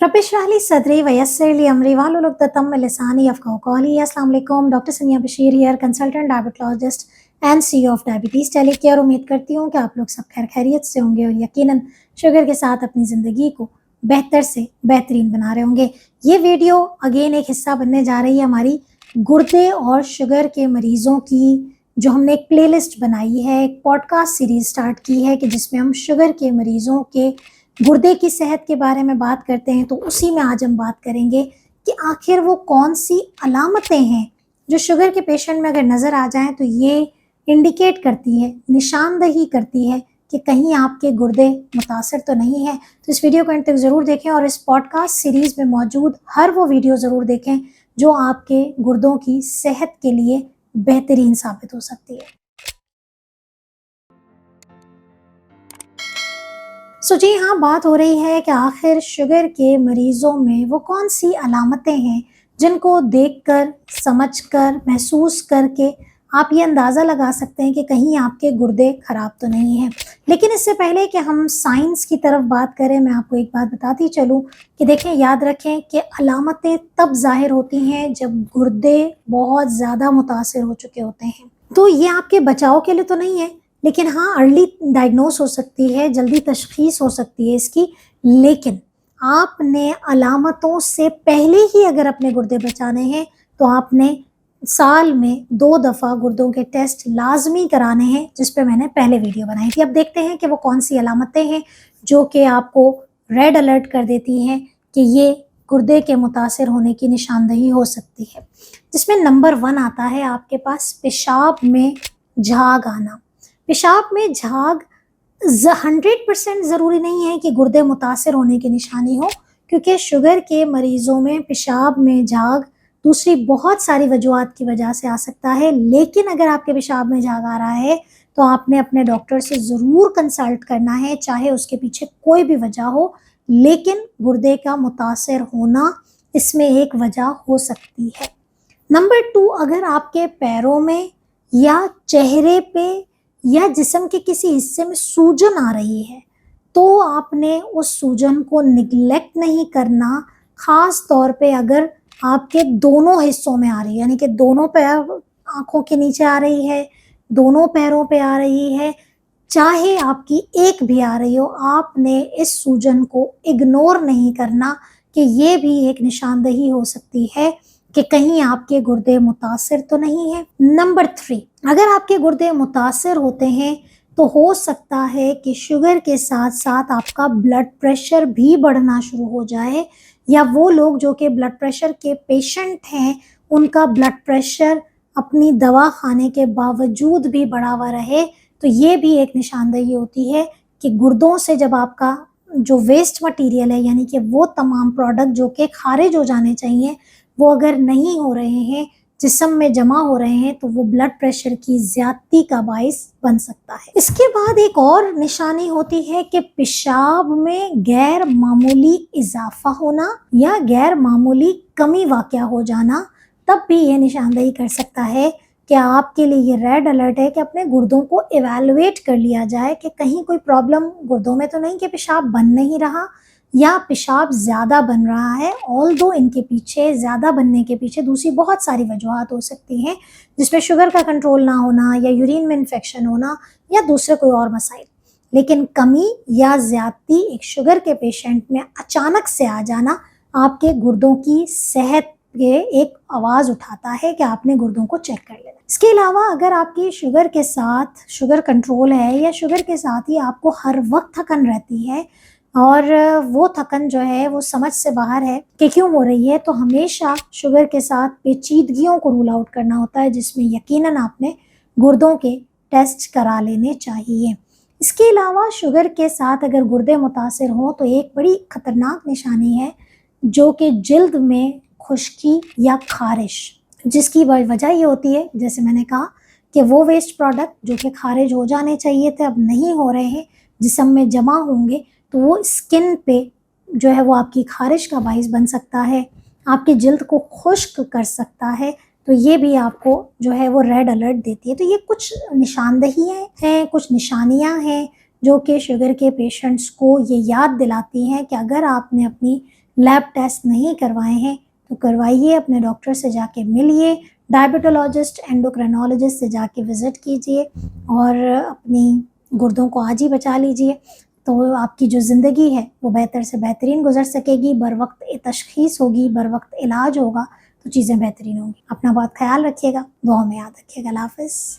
रब इश्रह ली सदरी वयस्सिर ली अमरी वाहलुल उक़दतम मिन लिसानी यफ़क़हू क़ौली। अस्सलाम वालेकुम, डॉक्टर सनिया Bashir here, consultant diabetologist and CEO of diabetes टेलीकेयर। उम्मीद करती हूँ कि आप लोग सब खैर खैरियत से होंगे और यकीनन शुगर के साथ अपनी ज़िंदगी को बेहतर से बेहतरीन बना रहे होंगे। ये वीडियो अगेन एक हिस्सा बनने जा रही है हमारी गुर्दे और शुगर के मरीज़ों की, जो हमने एक प्लेलिस्ट बनाई है, एक पॉडकास्ट सीरीज़ स्टार्ट की है कि जिसमें हम शुगर के मरीज़ों के गुर्दे की सेहत के बारे में बात करते हैं। तो उसी में आज हम बात करेंगे कि आखिर वो कौन सी अलामतें हैं जो शुगर के पेशेंट में अगर नज़र आ जाएं तो ये इंडिकेट करती है, निशानदही करती है कि कहीं आपके गुर्दे मुतासर तो नहीं है। तो इस वीडियो को अंत तक ज़रूर देखें और इस पॉडकास्ट सीरीज़ में मौजूद हर वो वीडियो ज़रूर देखें जो आपके गुर्दों की सेहत के लिए बेहतरीन साबित हो सकती है। जी हाँ, बात हो रही है कि आखिर शुगर के मरीज़ों में वो कौन सी अलामतें हैं जिनको देखकर, समझकर, महसूस करके आप ये अंदाज़ा लगा सकते हैं कि कहीं आपके गुर्दे ख़राब तो नहीं हैं। लेकिन इससे पहले कि हम साइंस की तरफ बात करें, मैं आपको एक बात बताती चलूँ कि देखें, याद रखें कि अलामतें तब ज़ाहिर होती हैं जब गुर्दे बहुत ज़्यादा मुतासिर हो चुके होते हैं। तो ये आपके बचाव के लिए तो नहीं है, लेकिन हाँ, अर्ली डायग्नोस हो सकती है, जल्दी तशख़ीस हो सकती है इसकी। लेकिन आपने अलामतों से पहले ही अगर अपने गुर्दे बचाने हैं तो आपने साल में 2 दफ़ा गुर्दों के टेस्ट लाजमी कराने हैं, जिस पे मैंने पहले वीडियो बनाई थी। अब देखते हैं कि वो कौन सी अलामतें हैं जो कि आपको रेड अलर्ट कर देती हैं कि ये गुर्दे के मुतासिर होने की निशानदही हो सकती है। जिसमें नंबर 1 आता है आपके पास पेशाब में झाग आना। पेशाब में झाग 100% ज़रूरी नहीं है कि गुर्दे मुतासिर होने की निशानी हो, क्योंकि शुगर के मरीज़ों में पेशाब में झाग दूसरी बहुत सारी वजूहात की वजह से आ सकता है। लेकिन अगर आपके पेशाब में झाग आ रहा है तो आपने अपने डॉक्टर से ज़रूर कंसल्ट करना है, चाहे उसके पीछे कोई भी वजह हो। लेकिन गुर्दे का मुतासिर होना इसमें एक वजह हो सकती है। नंबर 2, अगर आपके पैरों में या चेहरे पे या जिस्म के किसी हिस्से में सूजन आ रही है तो आपने उस सूजन को निगलेक्ट नहीं करना। ख़ास तौर पे अगर आपके दोनों हिस्सों में आ रही है, यानी कि दोनों पैर आँखों के नीचे आ रही है, दोनों पैरों पे आ रही है, चाहे आपकी एक भी आ रही हो, आपने इस सूजन को इग्नोर नहीं करना कि ये भी एक निशानदही हो सकती है कि कहीं आपके गुर्दे मुतासिर तो नहीं है। नंबर 3, अगर आपके गुर्दे मुतासिर होते हैं तो हो सकता है कि शुगर के साथ साथ आपका ब्लड प्रेशर भी बढ़ना शुरू हो जाए, या वो लोग जो कि ब्लड प्रेशर के पेशेंट हैं उनका ब्लड प्रेशर अपनी दवा खाने के बावजूद भी बढ़ा हुआ रहे। तो ये भी एक निशानदही होती है कि गुर्दों से जब आपका जो वेस्ट मटीरियल है, यानी कि वो तमाम प्रोडक्ट जो कि खारिज हो जाने चाहिए, वो अगर नहीं हो रहे हैं, जिस्म में जमा हो रहे हैं, तो वो ब्लड प्रेशर की ज़्यादती का बाइस बन सकता है। इसके बाद एक और निशानी होती है कि पेशाब में गैर मामूली इजाफा होना या गैर मामूली कमी वाक़या हो जाना, तब भी ये निशानदही कर सकता है कि आपके लिए ये रेड अलर्ट है कि अपने गुर्दों को इवैल्यूएट कर लिया जाए कि कहीं कोई प्रॉब्लम गुर्दों में तो नहीं कि पेशाब बन नहीं रहा या पेशाब ज़्यादा बन रहा है। ऑल्दो इनके पीछे, ज़्यादा बनने के पीछे दूसरी बहुत सारी वजूहात हो सकती हैं, जिसमें शुगर का कंट्रोल ना होना या यूरिन में इन्फेक्शन होना या दूसरे कोई और मसाइल। लेकिन कमी या ज़्यादती एक शुगर के पेशेंट में अचानक से आ जाना आपके गुर्दों की सेहत के एक आवाज़ उठाता है कि आपने गुर्दों को चेक कर लेना। इसके अलावा अगर आपकी शुगर के साथ शुगर कंट्रोल है या शुगर के साथ ही आपको हर वक्त थकन रहती है और वो थकन जो है वो समझ से बाहर है कि क्यों हो रही है, तो हमेशा शुगर के साथ पेचीदगियों को रूल आउट करना होता है, जिसमें यकीनन आपने गुर्दों के टेस्ट करा लेने चाहिए। इसके अलावा शुगर के साथ अगर गुर्दे मुतासिर हों तो एक बड़ी ख़तरनाक निशानी है जो कि जिल्द में खुश्की या खारिश, जिसकी वजह ये होती है, जैसे मैंने कहा, कि वो वेस्ट प्रोडक्ट जो कि खारिज हो जाने चाहिए थे अब नहीं हो रहे हैं, जिस्म में जमा होंगे, तो वो स्किन पे जो है वो आपकी खारिश का बाइस बन सकता है, आपकी जिल्द को खुश्क कर सकता है। तो ये भी आपको जो है वो रेड अलर्ट देती है। तो ये कुछ निशानदहियाँ हैं, कुछ निशानियाँ हैं जो कि शुगर के पेशेंट्स को ये याद दिलाती हैं कि अगर आपने अपनी لیب ٹیسٹ نہیں کروائے ہیں تو کروائیے، اپنے ڈاکٹر سے جا کے ملیے، ڈائبٹولوجسٹ اینڈوکرینولوجسٹ سے جا کے وزٹ کیجیے اور اپنی گردوں کو آج ہی بچا لیجیے، تو آپ کی جو زندگی ہے وہ بہتر سے بہترین گزر سکے گی، بر وقت تشخیص ہوگی، بر وقت علاج ہوگا تو چیزیں بہترین ہوں گی۔ اپنا بہت خیال رکھیے گا، دعاؤں میں یاد رکھیے گا۔ اللہ حافظ۔